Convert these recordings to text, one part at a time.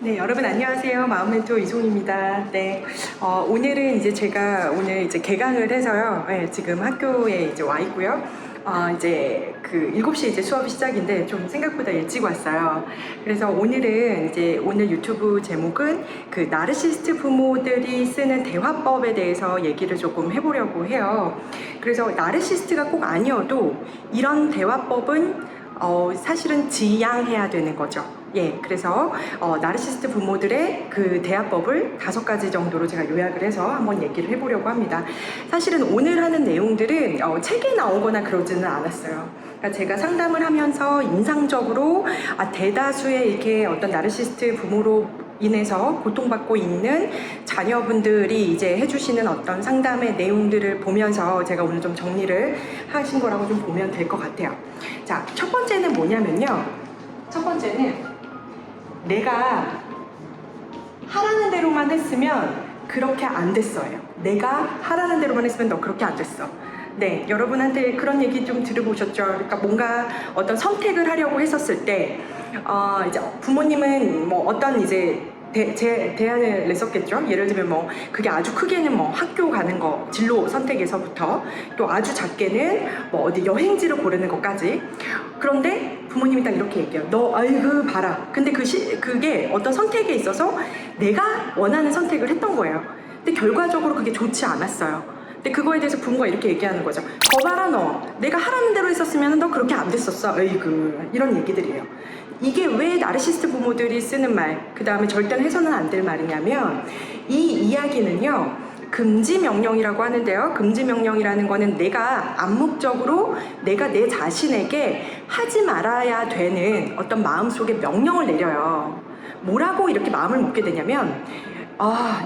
네, 여러분 안녕하세요. 마음멘토 이송입니다. 네, 오늘은 이제 제가 오늘 이제 개강을 해서요. 네, 지금 학교에 이제 와 있고요. 이제 그 7시에 이제 수업이 시작인데 좀 생각보다 일찍 왔어요. 그래서 오늘은 이제 오늘 유튜브 제목은 그 나르시스트 부모들이 쓰는 대화법에 대해서 얘기를 조금 해보려고 해요. 그래서 나르시스트가 꼭 아니어도 이런 대화법은 사실은 지양해야 되는 거죠. 예, 그래서 나르시스트 부모들의 그 대화법을 5가지 정도로 제가 요약을 해서 한번 얘기를 해보려고 합니다. 사실은 오늘 하는 내용들은 책에 나오거나 그러지는 않았어요. 그러니까 제가 상담을 하면서 인상적으로 대다수의 이렇게 어떤 나르시스트 부모로 인해서 고통받고 있는 자녀분들이 이제 해주시는 어떤 상담의 내용들을 보면서 제가 오늘 좀 정리를 하신 거라고 좀 보면 될 것 같아요. 자, 첫 번째는 뭐냐면요. 첫 번째는 내가 하라는 대로만 했으면 그렇게 안 됐어요. 내가 하라는 대로만 했으면 너 그렇게 안 됐어. 네, 여러분한테 그런 얘기 좀 들어보셨죠? 그러니까 뭔가 어떤 선택을 하려고 했었을 때, 이제 부모님은 뭐 어떤 이제 대안을 냈었겠죠. 예를 들면 뭐 그게 아주 크게는 뭐 학교 가는 거, 진로 선택에서부터 또 아주 작게는 뭐 어디 여행지를 고르는 것까지. 그런데 부모님이 딱 이렇게 얘기해요. 너 아이고 봐라. 근데 그게 어떤 선택에 있어서 내가 원하는 선택을 했던 거예요. 근데 결과적으로 그게 좋지 않았어요. 근데 그거에 대해서 부모가 이렇게 얘기하는 거죠. 거봐라 너. 내가 하라는 대로 했었으면 너 그렇게 안 됐었어. 에이그. 이런 얘기들이에요. 이게 왜 나르시스트 부모들이 쓰는 말, 그 다음에 절대로 해서는 안 될 말이냐면 이 이야기는요. 금지 명령이라고 하는데요. 금지 명령이라는 거는 내가 암묵적으로 내가 내 자신에게 하지 말아야 되는 어떤 마음속에 명령을 내려요. 뭐라고 이렇게 마음을 먹게 되냐면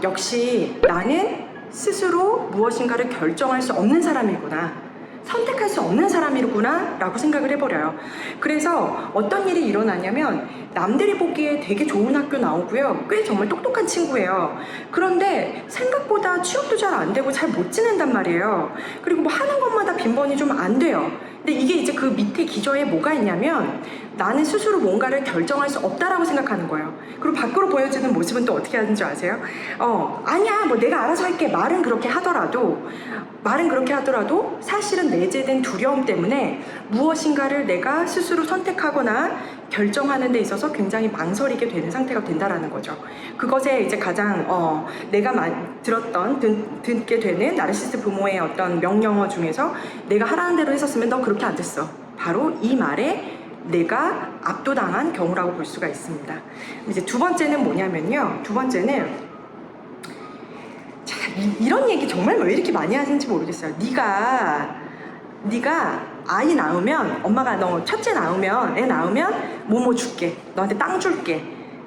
역시 나는 스스로 무엇인가를 결정할 수 없는 사람이구나. 선택할 수 없는 사람이구나 라고 생각을 해버려요. 그래서 어떤 일이 일어나냐면 남들이 보기에 되게 좋은 학교 나오고요. 꽤 정말 똑똑한 친구예요. 그런데 생각보다 취업도 잘 안 되고 잘 못 지낸단 말이에요. 그리고 뭐 하는 것마다 빈번히 좀 안 돼요. 근데 이게 이제 그 밑에 기저에 뭐가 있냐면 나는 스스로 뭔가를 결정할 수 없다라고 생각하는 거예요. 그리고 밖으로 보여지는 모습은 또 어떻게 하는 줄 아세요? 아니야 뭐 내가 알아서 할게 말은 그렇게 하더라도 사실은 내재된 두려움 때문에 무엇인가를 내가 스스로 선택하거나 결정하는 데 있어서 굉장히 망설이게 되는 상태가 된다라는 거죠. 그것에 이제 가장 내가 듣게 되는 나르시스트 부모의 어떤 명령어 중에서 내가 하라는 대로 했었으면 너 그렇게 안 됐어. 바로 이 말에 내가 압도당한 경우라고 볼 수가 있습니다. 이제 두 번째는 뭐냐면요. 두 번째는 이런 얘기 정말 왜 이렇게 많이 하시는지 모르겠어요. 네가 아이 낳으면 엄마가 너 첫째 낳으면 애 낳으면 뭐뭐 줄게. 너한테 땅 줄게.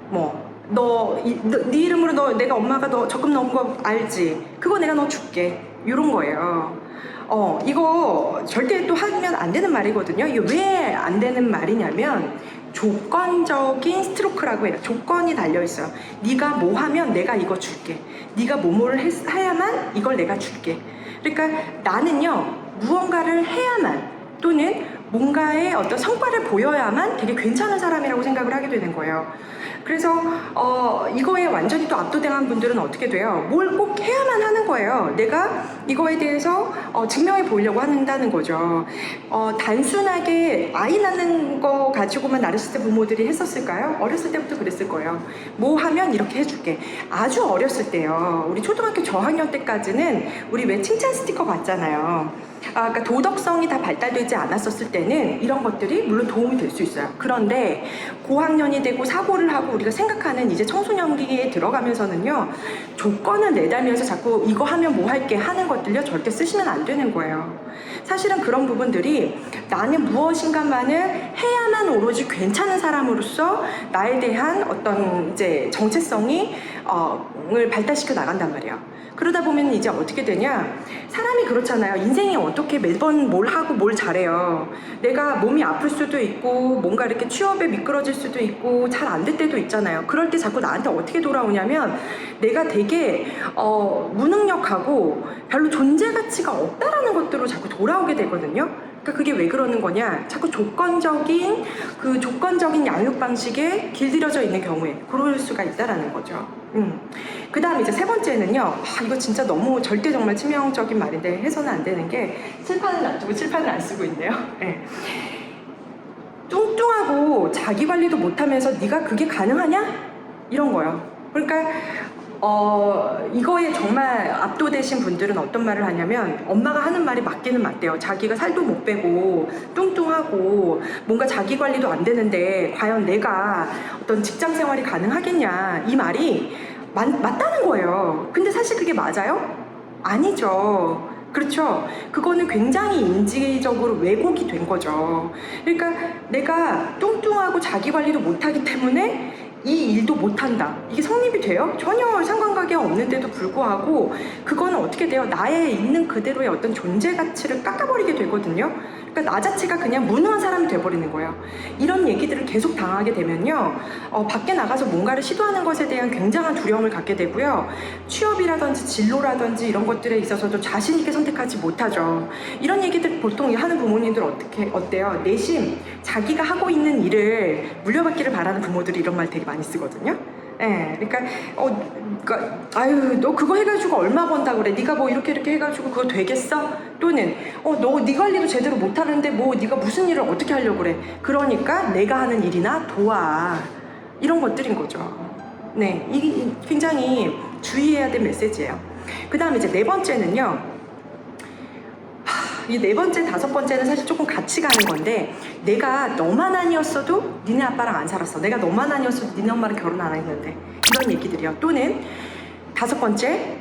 뭐 네 이름으로 내가 엄마가 너 적금 넣은 거 알지? 그거 내가 너 줄게. 이런 거예요. 이거 절대 또 하면 안 되는 말이거든요. 이게 왜 안 되는 말이냐면 조건적인 스트로크라고 해요. 조건이 달려있어요. 네가 뭐 하면 내가 이거 줄게. 네가 뭐뭐를 해야만 이걸 내가 줄게. 그러니까 나는요 무언가를 해야만 또는 뭔가의 어떤 성과를 보여야만 되게 괜찮은 사람이라고 생각을 하게 되는 거예요. 그래서 이거에 완전히 또 압도당한 분들은 어떻게 돼요? 뭘 꼭 해야만 하는 거예요. 내가 이거에 대해서 증명해 보이려고 한다는 거죠. 단순하게 아이 낳는 거 가지고만 나르시스트 부모들이 했었을까요? 어렸을 때부터 그랬을 거예요. 뭐 하면 이렇게 해줄게. 아주 어렸을 때요. 우리 초등학교 저학년 때까지는 우리 왜 칭찬 스티커 받잖아요. 그러니까 도덕성이 다 발달되지 않았었을 때는 이런 것들이 물론 도움이 될 수 있어요. 그런데 고학년이 되고 사고를 하고 우리가 생각하는 이제 청소년기에 들어가면서는요 조건을 내달면서 자꾸 이거 하면 뭐 할게 하는 것들요 절대 쓰시면 안 되는 거예요. 사실은 그런 부분들이 나는 무엇인가만을 해야만 오로지 괜찮은 사람으로서 나에 대한 어떤 이제 정체성이 을 발달시켜 나간단 말이에요. 그러다 보면 이제 어떻게 되냐, 사람이 그렇잖아요. 인생이 어떻게 매번 뭘 하고 뭘 잘해요. 내가 몸이 아플 수도 있고 뭔가 이렇게 취업에 미끄러질 수도 있고 잘 안 될 때도 있잖아요. 그럴 때 자꾸 나한테 어떻게 돌아오냐면 내가 되게 무능력하고 별로 존재 가치가 없다라는 것들로 자꾸 돌아오게 되거든요. 그러니까 그게 왜 그러는 거냐? 자꾸 조건적인 양육 방식에 길들여져 있는 경우에 그럴 수가 있다라는 거죠. 그 다음에 이제 세 번째는요. 이거 진짜 너무 절대 정말 치명적인 말인데 해서는 안 되는 게 칠판을 놔두고 칠판을 안 쓰고 있네요. 네. 뚱뚱하고 자기 관리도 못하면서 네가 그게 가능하냐? 이런 거요. 그러니까 이거에 정말 압도되신 분들은 어떤 말을 하냐면 엄마가 하는 말이 맞기는 맞대요. 자기가 살도 못 빼고 뚱뚱하고 뭔가 자기 관리도 안 되는데 과연 내가 어떤 직장 생활이 가능하겠냐 이 말이 맞다는 거예요. 근데 사실 그게 맞아요? 아니죠. 그렇죠. 그거는 굉장히 인지적으로 왜곡이 된 거죠. 그러니까 내가 뚱뚱하고 자기 관리도 못하기 때문에 이 일도 못한다. 이게 성립이 돼요? 전혀 상관관계가 없는데도 불구하고 그거는 어떻게 돼요? 나의 있는 그대로의 어떤 존재 가치를 깎아버리게 되거든요. 그러니까 나 자체가 그냥 무능한 사람이 돼버리는 거예요. 이런 얘기들을 계속 당하게 되면요. 밖에 나가서 뭔가를 시도하는 것에 대한 굉장한 두려움을 갖게 되고요. 취업이라든지 진로라든지 이런 것들에 있어서도 자신 있게 선택하지 못하죠. 이런 얘기들 보통 하는 부모님들 어때요? 내심 자기가 하고 있는 일을 물려받기를 바라는 부모들이 이런 말 되게 많이 쓰거든요. 예, 그러니까 아유 너 그거 해가지고 얼마 번다 그래? 네가 뭐 이렇게 해가지고 그거 되겠어? 또는 너 네 관리도 제대로 못하는데 뭐 네가 무슨 일을 어떻게 하려고 그래? 그러니까 내가 하는 일이나 도와 이런 것들인 거죠. 네, 이게 굉장히 주의해야 될 메시지예요. 그 다음에 이제 네 번째는요. 이 네 번째, 다섯 번째는 사실 조금 같이 가는 건데 내가 너만 아니었어도 니네 아빠랑 안 살았어. 내가 너만 아니었어도 니네 엄마랑 결혼 안 했는데 이런 얘기들이요. 또는 다섯 번째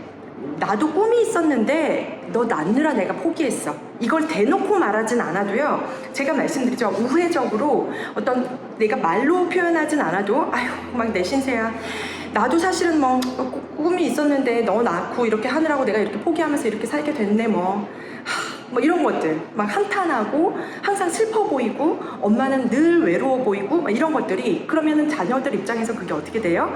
나도 꿈이 있었는데 너 낳느라 내가 포기했어. 이걸 대놓고 말하진 않아도요. 제가 말씀드리죠. 우회적으로 어떤 내가 말로 표현하진 않아도 아유 막 내 신세야. 나도 사실은 뭐 꿈이 있었는데 너 낳고 이렇게 하느라고 내가 이렇게 포기하면서 이렇게 살게 됐네 뭐 이런 것들 막 한탄하고 항상 슬퍼 보이고 엄마는 늘 외로워 보이고 막 이런 것들이 그러면은 자녀들 입장에서 그게 어떻게 돼요?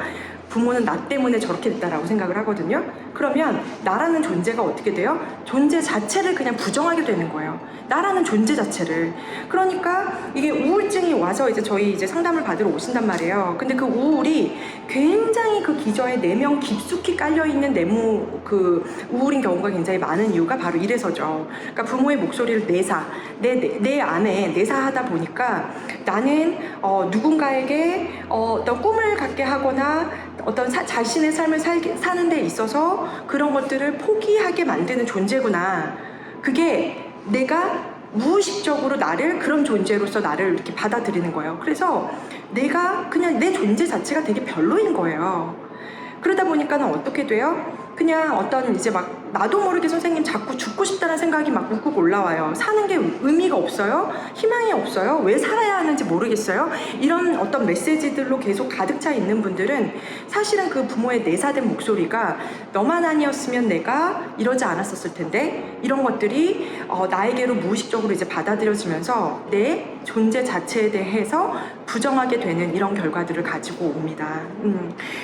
부모는 나 때문에 저렇게 됐다라고 생각을 하거든요. 그러면 나라는 존재가 어떻게 돼요? 존재 자체를 그냥 부정하게 되는 거예요. 나라는 존재 자체를. 그러니까 이게 우울증이 와서 이제 저희 이제 상담을 받으러 오신단 말이에요. 근데 그 우울이 굉장히 그 기저에 내면 깊숙이 깔려있는 우울인 경우가 굉장히 많은 이유가 바로 이래서죠. 그러니까 부모의 목소리를 내 안에 내사하다 보니까 나는 누군가에게 어떤 꿈을 갖게 하거나 어떤 자신의 삶을 사는 데 있어서 그런 것들을 포기하게 만드는 존재구나. 그게 내가 무의식적으로 나를 그런 존재로서 나를 이렇게 받아들이는 거예요. 그래서 내가 그냥 내 존재 자체가 되게 별로인 거예요. 그러다 보니까는 어떻게 돼요? 그냥 어떤 이제 막 나도 모르게 선생님 자꾸 죽고 싶다는 생각이 막 욱욱 올라와요. 사는 게 의미가 없어요? 희망이 없어요? 왜 살아야 하는지 모르겠어요? 이런 어떤 메시지들로 계속 가득 차 있는 분들은 사실은 그 부모의 내사된 목소리가 너만 아니었으면 내가 이러지 않았었을 텐데 이런 것들이 나에게로 무의식적으로 이제 받아들여지면서 내 존재 자체에 대해서 부정하게 되는 이런 결과들을 가지고 옵니다.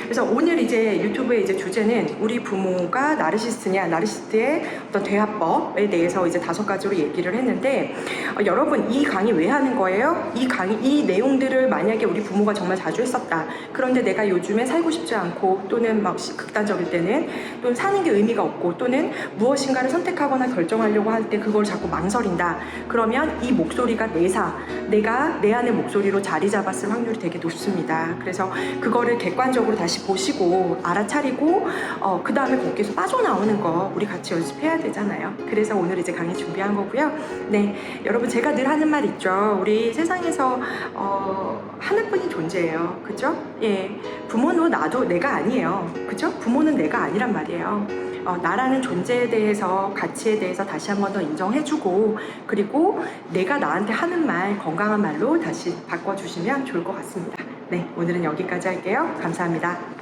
그래서 오늘 이제 유튜브의 이제 주제는 우리 부모가 나르시스트의 어떤 대화법에 대해서 이제 5가지로 얘기를 했는데 여러분 이 강의 왜 하는 거예요? 이 내용들을 만약에 우리 부모가 정말 자주 했었다. 그런데 내가 요즘에 살고 싶지 않고 또는 막 극단적일 때는 또는 사는 게 의미가 없고 또는 무엇인가를 선택하거나 결정하려고 할 때 그걸 자꾸 망설인다. 그러면 이 목소리가 내가 내 안의 목소리로 자리 잡았을 확률이 되게 높습니다. 그래서 그거를 객관적으로 다시 보시고 알아차리고 그 다음에 거기서 빠져나오는 거 우리 같이 연습해야 되잖아요. 그래서 오늘 이제 강의 준비한 거고요. 네, 여러분 제가 늘 하는 말 있죠. 우리 세상에서 하나뿐인 존재예요. 그죠? 예, 부모는 나도 내가 아니에요. 그죠? 부모는 내가 아니란 말이에요. 나라는 존재에 대해서 가치에 대해서 다시 한 번 더 인정해주고 그리고 내가 나한테 하는 말 건강한 말로 다시 바꿔주시면 좋을 것 같습니다. 네, 오늘은 여기까지 할게요. 감사합니다.